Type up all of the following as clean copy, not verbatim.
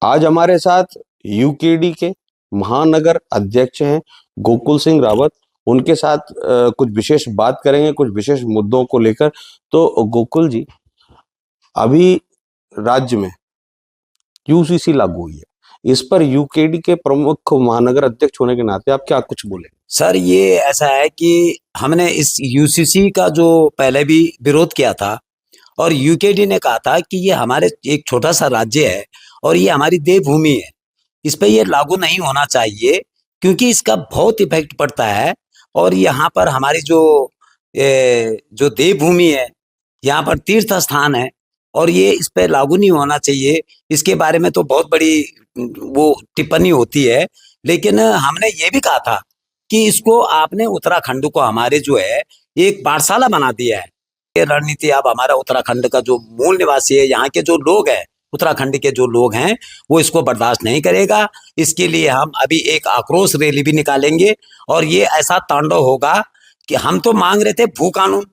आज हमारे साथ यूकेडी के महानगर अध्यक्ष हैं गोकुल सिंह रावत। उनके साथ कुछ विशेष बात करेंगे, कुछ विशेष मुद्दों को लेकर। तो गोकुल जी, अभी राज्य में यूसीसी लागू हुई है, इस पर यूकेडी के प्रमुख महानगर अध्यक्ष होने के नाते आप क्या कुछ बोले? सर, ये ऐसा है कि हमने इस यूसीसी का जो पहले भी विरोध किया था और यूकेडी ने कहा था कि ये हमारे एक छोटा सा राज्य है और ये हमारी देवभूमि है, इस पे ये लागू नहीं होना चाहिए क्योंकि इसका बहुत इफेक्ट पड़ता है। और यहाँ पर हमारी जो देवभूमि है, यहाँ पर तीर्थ स्थान है और ये इस पे लागू नहीं होना चाहिए। इसके बारे में तो बहुत बड़ी वो टिप्पणी होती है, लेकिन हमने ये भी कहा था कि इसको आपने उत्तराखंड को हमारे जो है एक पाठशाला बना दिया है। ये रणनीति अब हमारा उत्तराखंड का जो मूल निवासी है, यहाँ के जो लोग हैं, उत्तराखंड के जो लोग हैं, वो इसको बर्दाश्त नहीं करेगा। इसके लिए हम अभी एक आक्रोश रैली भी निकालेंगे और ये ऐसा तांडव होगा कि हम तो मांग रहे थे भू कानून,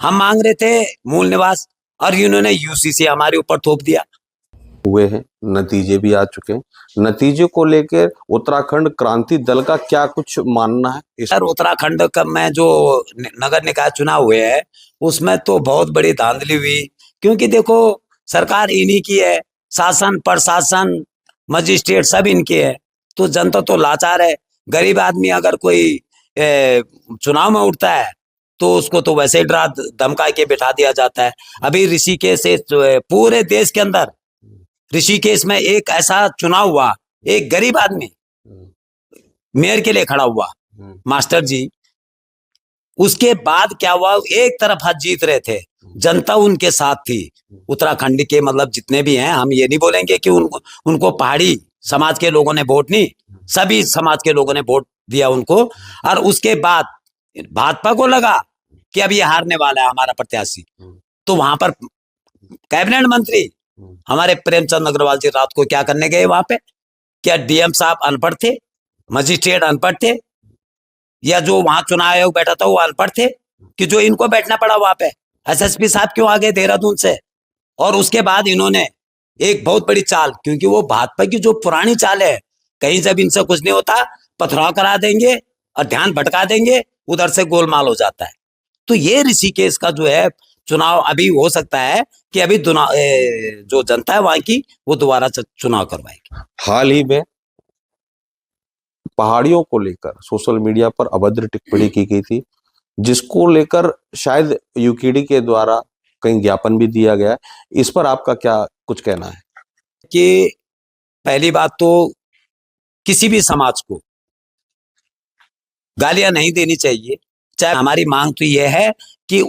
हम मांग रहे थे मूल निवास, और इन्होंने यूसीसी हमारे ऊपर थोप दिया। हुए हैं, नतीजे भी आ चुके हैं। नतीजे को लेकर उत्तराखंड क्रांति दल का क्या कुछ मानना है? सर, उत्तराखंड का में जो नगर निकाय चुनाव हुए हैं उसमें तो बहुत बड़ी धांधली हुई, क्योंकि देखो सरकार इन्हीं की है, शासन प्रशासन मजिस्ट्रेट सब इनके है, तो जनता तो लाचार है। गरीब आदमी अगर कोई चुनाव में उठता है तो उसको तो वैसे ही डरा धमका के बिठा दिया जाता है। अभी ऋषिकेश से पूरे देश के अंदर ऋषिकेश में एक ऐसा चुनाव हुआ, एक गरीब आदमी मेयर के लिए खड़ा हुआ, मास्टर जी। उसके बाद क्या हुआ, एक तरफ हाथ जीत रहे थे, जनता उनके साथ थी। उत्तराखंड के मतलब जितने भी हैं, हम ये नहीं बोलेंगे कि उनको पहाड़ी समाज के लोगों ने वोट नहीं, सभी समाज के लोगों ने वोट दिया उनको। और उसके बाद भाजपा को लगा कि अब ये हारने वाला है हमारा प्रत्याशी, तो वहां पर कैबिनेट मंत्री हमारे प्रेमचंद अग्रवाल जी रात को क्या करने गए वहां पे? क्या डीएम साहब अनपढ़ थे, मजिस्ट्रेट अनपढ़ थे, या जो वहां चुनाव आयोग बैठा था वो अनपढ़ थे कि जो इनको बैठना पड़ा वहां पे? एसएसपी साहब क्यों आ गए देहरादून से? और उसके बाद इन्होंने एक बहुत बड़ी चाल, क्योंकि वो भाजपा की जो पुरानी चाल है, कहीं जब इनसे कुछ नहीं होता पथराव करा देंगे और ध्यान भटका देंगे, उधर से गोलमाल हो जाता है। तो ये ऋषिकेश का जो है चुनाव अभी हो सकता है कि अभी जो जनता है वहां की, वो दोबारा चुनाव करवाएगी। हाल ही में पहाड़ियों को लेकर सोशल मीडिया पर अभद्र टिप्पणी की गई थी, जिसको लेकर शायद यूकेडी के द्वारा कहीं ज्ञापन भी दिया गया है। इस पर आपका क्या कुछ कहना है? कि पहली बात तो किसी भी समाज को गालियां नहीं देनी चाहिए। चाहे हमारी मांग तो यह है कि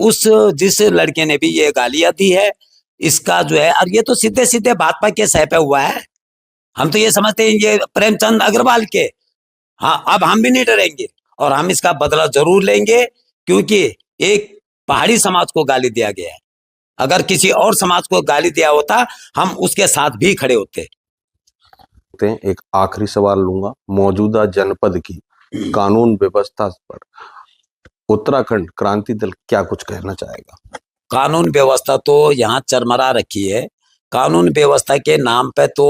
जिस लड़के ने भी ये गालियां दी है, इसका जो है, और ये तो सीधे सीधे भाजपा के सह पे हुआ है। हम तो ये समझते हैं ये प्रेमचंद अग्रवाल के। हाँ, अब हम भी नहीं डरेंगे और हम इसका बदला जरूर लेंगे, क्योंकि एक पहाड़ी समाज को गाली दिया गया है। अगर किसी और समाज को गाली दिया होता, हम उसके साथ भी खड़े होते। एक आखिरी सवाल लूंगा, मौजूदा जनपद की कानून व्यवस्था पर उत्तराखंड क्रांति दल क्या कुछ कहना चाहेगा? कानून व्यवस्था तो यहाँ चरमरा रखी है। कानून व्यवस्था के नाम पे तो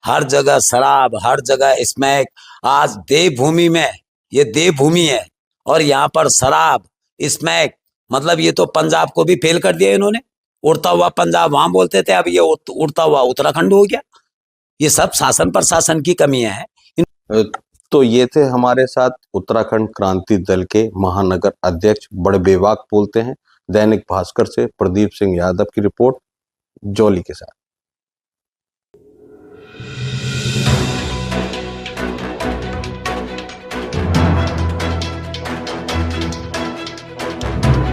हर जगह शराब, हर जगह स्मैक। आज देवभूमि में, ये देवभूमि है और यहाँ पर शराब स्मैक, मतलब ये तो पंजाब को भी फेल कर दिया इन्होंने। उड़ता हुआ पंजाब वहां बोलते थे, अब ये उड़ता हुआ उत्तराखंड हो गया। ये सब शासन प्रशासन की कमियां हैं। तो ये थे हमारे साथ उत्तराखंड क्रांति दल के महानगर अध्यक्ष, बड़े बेबाक बोलते हैं। दैनिक भास्कर से प्रदीप सिंह यादव की रिपोर्ट, जौली के साथ।